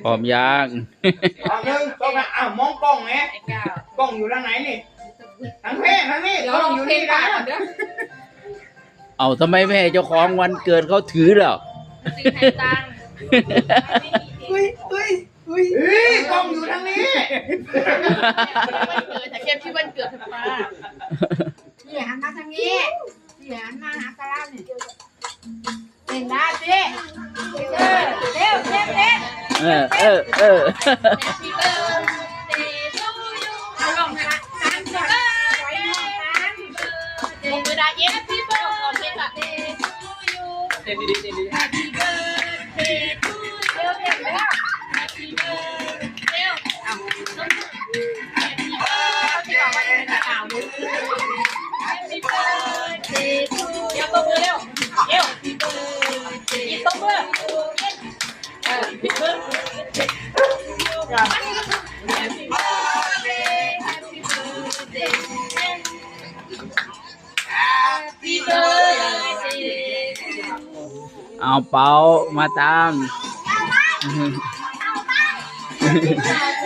พร้อมยัง 1 2 มองกล้องแหมกล้องอยู่ทางไหนนี่ทางนี้กล้องอยู่นี่นะ เอาทำไมไม่ให้เจ้าของวันเกิดเขาถือแล้ว ซื้อให้ตังค์ เฮ้ยกล้องอยู่ทางนี้ วันเกิดแต่เก็บที่วันเกิดทำไม นี่หันมาทางนี้นี่หันมาหากะลานี่เป็นได้สิเร็ว พี่เบิร์ด เอาลงมาละตามก่อนไว้นอกตาม เด็กเวลาเย็นพี่เบิร์ดเด็กอะเด็กดีเร็วแล้วเร็วเอาต้องที่บอกว่าจะเป็นข่าวเลยพี่เบิร์ดเดี๋ยวตบมือเร็วพี่เบิร์ดยิงตบมือพี่เบิร์ดHappy birthday เอาเป่ามาตาม Happy birthday